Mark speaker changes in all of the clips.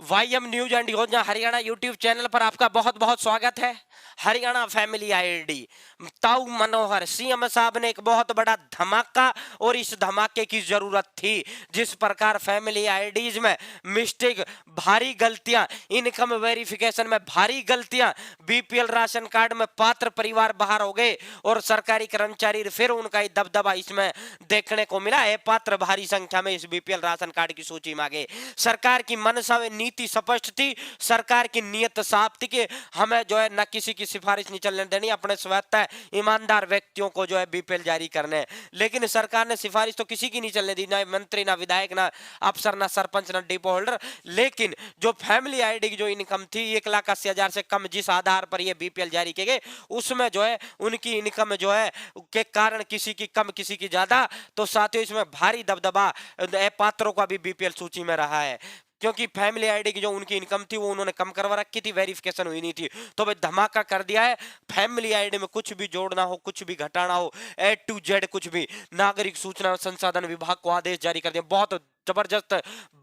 Speaker 1: वाईएम news and योजना Haryana YouTube channel पर आपका बहुत बहुत स्वागत है। हरियाणा फैमिली आईडी ताऊ मनोहर सीएम साहब ने एक बहुत बड़ा धमाका और इस धमाके की जरूरत थी। जिस प्रकार फैमिली आईडीज में मिस्टेक, भारी गलतियां, इनकम वेरिफिकेशन में भारी गलतियां, बीपीएल राशन कार्ड में पात्र परिवार बाहर हो गए और सरकारी कर्मचारी फिर उनका दबदबा इसमें देखने को मिला है। पात्र भारी संख्या में इस बीपीएल राशन कार्ड की सूची में आगे। सरकार की मनसा व नीति स्पष्ट थी, सरकार की नीयत साफ थी कि हमें जो है न किसी की सिफारिश नहीं चलने देनी, अपने स्वायत्त ईमानदार व्यक्तियों को जो है बीपीएल जारी करने। लेकिन सरकार ने सिफारिश तो किसी की नहीं चलने दी, ना मंत्री, ना विधायक, ना अफसर, ना सरपंच, ना डिपो होल्डर। लेकिन जो फैमिली आईडी की जो इनकम थी 1,80,000 से कम, जिस आधार पर ये बीपीएल जारी किए गए, उसमें जो है उनकी इनकम जो है के कारण किसी की कम किसी की ज्यादा, तो साथियों इसमें भारी दबदबा पात्रों का भी बीपीएल सूची में रहा है। क्योंकि फैमिली आईडी की जो उनकी इनकम थी वो उन्होंने कम करवा रखी थी, वेरिफिकेशन हुई नहीं थी, तो भाई धमाका कर दिया है। फैमिली आईडी में कुछ भी जोड़ना हो, कुछ भी घटाना हो, A to Z कुछ भी, नागरिक सूचना संसाधन विभाग को आदेश जारी कर दिया। बहुत जबरदस्त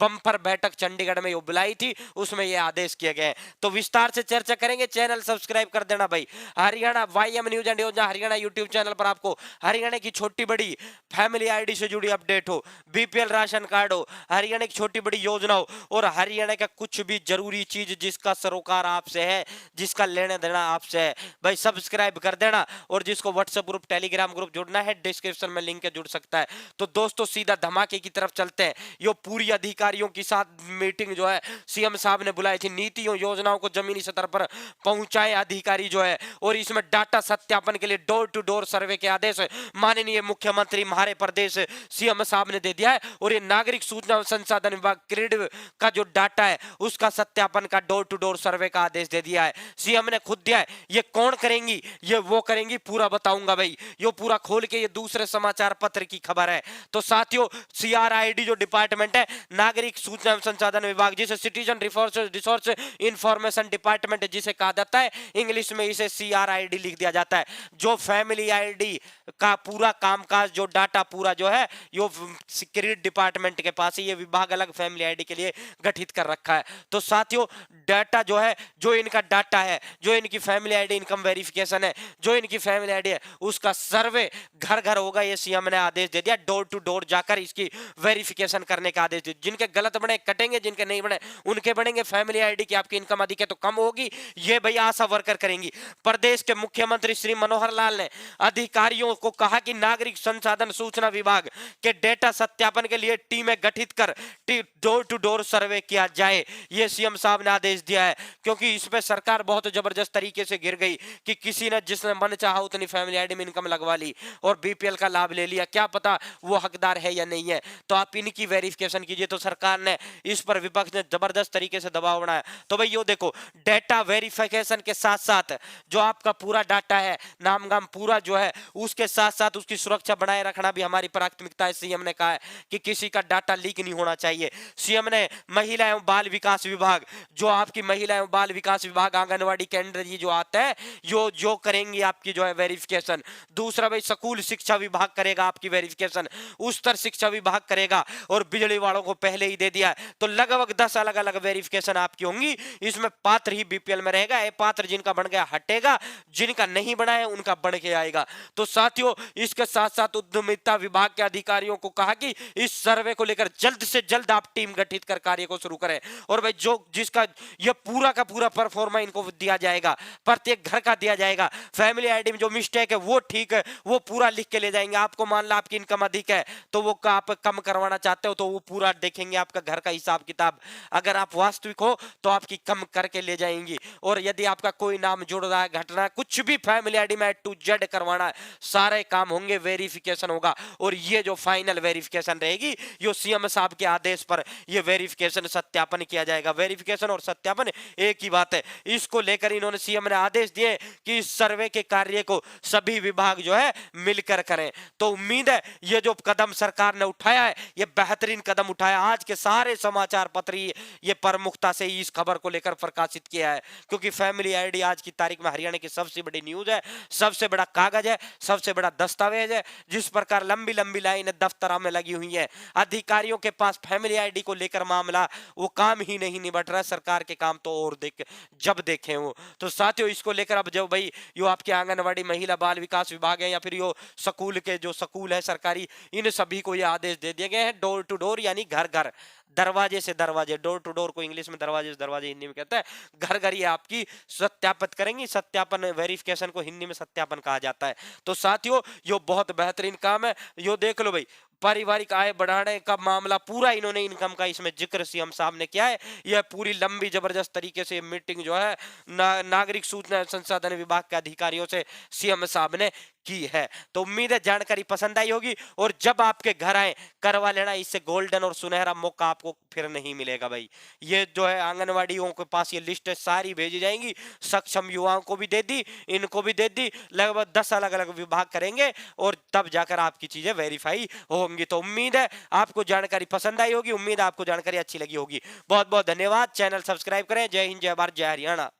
Speaker 1: बम्पर बैठक चंडीगढ़ में बुलाई थी, उसमें ये आदेश किए गए। तो विस्तार से चर्चा करेंगे, चैनल सब्सक्राइब कर देना भाई। हरियाणा वाईएम न्यूज एंड योजना हरियाणा यूट्यूब चैनल पर आपको हरियाणा की छोटी बड़ी फैमिली आईडी से जुड़ी अपडेट हो, बीपीएल राशन कार्ड हो, हरियाणा की छोटी बड़ी योजना हो और हरियाणा का कुछ भी जरूरी चीज जिसका सरोकार आपसे है, जिसका लेना देना आपसे है, भाई सब्सक्राइब कर देना। और जिसको व्हाट्सएप ग्रुप, टेलीग्राम ग्रुप जुड़ना है, डिस्क्रिप्शन में लिंक जुड़ सकता है। तो दोस्तों सीधा धमाके की तरफ चलते हैं। यो पूरी अधिकारियों के साथ मीटिंग जो है सीएम साहब ने बुलाई थी, नीतियों योजनाओं को जमीनी स्तर पर पहुंचाए अधिकारी जो है, और इसमें डाटा सत्यापन के लिए डोर टू डोर सर्वे के आदेश माननीय मुख्यमंत्री हमारे प्रदेश सीएम साहब ने दे दिया है। और ये नागरिक सूचना संसाधन विभाग क्रेड का जो डाटा है उसका सत्यापन का डोर टू डोर सर्वे का आदेश दे दिया है, सीएम ने खुद दिया है। ये कौन करेंगी, ये वो करेंगी, पूरा बताऊंगा भाई, ये पूरा खोल के, ये दूसरे समाचार पत्र की खबर है। तो साथियों सीआरआईडी जो डिपार्टमेंट है, नागरिक सूचना संसाधन विभाग, जिसे सिटीजन रिसोर्स इंफॉर्मेशन डिपार्टमेंट जिसे कहा जाता है, इंग्लिश में इसे सीआरआईडी लिख दिया जाता है। जो फैमिली आईडी का पूरा कामकाज, जो डाटा पूरा जो है यो सिक्योरिटी डिपार्टमेंट के पास ही, ये विभाग अलग फैमिली आईडी के लिए गठित कर रखा है। तो साथियों डाटा जो है, जो इनका डाटा है, जो इनकी फैमिली आईडी इनकम वेरिफिकेशन है, जो इनकी फैमिली आईडी है, उसका सर्वे घर घर होगा। ये सीएम ने आदेश दे दिया, डोर टू डोर जाकर इसकी वेरिफिकेशन करने का आदेश दिया। जिनके गलत बने कटेंगे, जिनके नहीं बने उनके बनेंगे। फैमिली आईडी की आपकी इनकम अधिक है तो कम होगी, ये भाई आशा वर्कर करेंगी। प्रदेश के मुख्यमंत्री श्री मनोहर लाल ने अधिकारियों को कहा कि नागरिक संसाधन सूचना विभाग के डेटा सत्यापन के लिए टीमें गठित कर डोर टू डोर सर्वे किया जाए। ये सीएम साहब ने आदेश दिया है, क्योंकि इस पे सरकार बहुत जबरदस्त तरीके से गिर गई कि किसी ने जिसने मन चाहा उतनी फैमिली आईडी में इनकम लगवा ली और बीपीएल का लाभ ले लिया, क्या पता वो हकदार है या नहीं है। तो आप इनकी वेरिफिकेशन कीजिए। तो सरकार ने इस पर, विपक्ष ने जबरदस्त तरीके से दबाव बनाया। तो भाई यो देखो, डेटा वेरिफिकेशन के साथ साथ जो आपका पूरा डाटा है, नाम गाम पूरा जो है, उसके साथ साथ उसकी सुरक्षा बनाए रखना भी हमारी प्राथमिकता है। सीएम ने कहा है कि किसी का डाटा लीक नहीं होना चाहिए। सीएम ने महिला एवं बाल विकास विभाग, जो आपकी महिला एवं बाल विकास विभाग, आंगनवाड़ी केंद्र ये जो आता है, जो करेंगी आपकी जो है वेरिफिकेशन। दूसरा भाई स्कूल शिक्षा विभाग करेगा आपकी वेरिफिकेशन, उच्चतर शिक्षा विभाग करेगा, और बिजली वालों को पहले ही दे दिया है। तो लगभग 10 अलग अलग वेरिफिकेशन आपकी होंगी। इसमें पात्र ही बीपीएल में रहेगा। ये पात्र जिनका बन गया हटेगा, जिनका नहीं बना है उनका बन के आएगा। तो साथियों इसके साथ साथ उद्यमिता विभाग के अधिकारियों को कहा कि इस सर्वे को लेकर जल्द से जल्द आप टीम गठित कर कार्य को शुरू करें। और भाई जो जिसका ये पूरा का पूरा परफॉर्मा इनको दिया जाएगा, प्रत्येक घर का दिया जाएगा। फैमिली आईडी में जो मिस्टेक है वो ठीक है, वो पूरा लिख के ले जाएंगे। आपको मान लो आपकी इनकम अधिक है तो वो आप कम करवाना चाहते हो तो वो पूरा देखेंगे आपका घर का हिसाब किताब। अगर आप वास्तविक हो तो आपकी कम करके ले जाएंगी। और यदि आपका कोई नाम जुड़ रहा है, घटना है, कुछ भी फैमिली आईडी में टू जेड करवाना है, सारे काम होंगे, वेरिफिकेशन होगा। और ये जो फाइनल वेरिफिकेशन रहेगी, यो सीएम साहब के आदेश पर ये वेरिफिकेशन सत्यापन किया जाएगा। वेरिफिकेशन और सत्यापन एक ही बात है। इसको लेकर इन्होंने, सीएम ने आदेश दिए कि इस सर्वे के कार्य को सभी विभाग जो है मिलकर करें। तो उम्मीद है ये जो कदम सरकार ने उठाया है ये बेहतरीन बेहतरीन कदम उठाया। आज के सारे समाचार पत्र ये प्रमुखता से इस खबर को लेकर प्रकाशित किया है, क्योंकि फैमिली आईडी आज की तारीख में हरियाणा की सबसे बड़ी न्यूज है, सबसे बड़ा कागज है, सबसे बड़ा दस्तावेज है। जिस प्रकार लंबी लंबी लाइनें दफ्तरों में लगी हुई है, अधिकारियों के पास फैमिली आईडी को लेकर मामला वो काम ही नहीं निबट रहा। सरकार के काम तो और देख जब देखे हो। तो साथियों, इसको लेकर अब जो भाई यो आपके आंगनवाड़ी महिला बाल विकास विभाग है या फिर यो स्कूल के जो स्कूल है सरकारी, इन सभी को ये आदेश दे दिए गए हैं डोर टू डोर, यानी घर घर, दरवाजे से दरवाजे, डोर टू डोर को इंग्लिश में दरवाजे से दरवाजे हिंदी में कहता है, घर घर ये आपकी सत्यापित करेंगी। सत्यापन, वेरिफिकेशन को हिंदी में सत्यापन कहा जाता है। तो साथियों, यो बहुत बेहतरीन काम है। यो देख लो भाई, पारिवारिक आय बढ़ाने का मामला पूरा इन्होंने इनकम का इसमें जिक्र सीएम साहब ने किया है। यह पूरी लंबी जबरदस्त तरीके से मीटिंग जो है नागरिक सूचना संसाधन विभाग के अधिकारियों से सीएम साहब ने की है। तो उम्मीद है जानकारी पसंद आई होगी, और जब आपके घर आए करवा लेना, इससे गोल्डन और सुनहरा मौका आपको फिर नहीं मिलेगा भाई। ये जो है आंगनवाड़ियों के पास ये लिस्ट सारी भेजी जाएंगी, सक्षम युवाओं को भी दे दी, इनको भी दे दी, लगभग 10 अलग अलग विभाग करेंगे और तब जाकर आपकी चीजें वेरीफाई होंगी। तो उम्मीद है आपको जानकारी पसंद आई होगी, उम्मीद है आपको जानकारी अच्छी लगी होगी। बहुत बहुत धन्यवाद। चैनल सब्सक्राइब करें। जय हिंद, जय भारत, जय हरियाणा।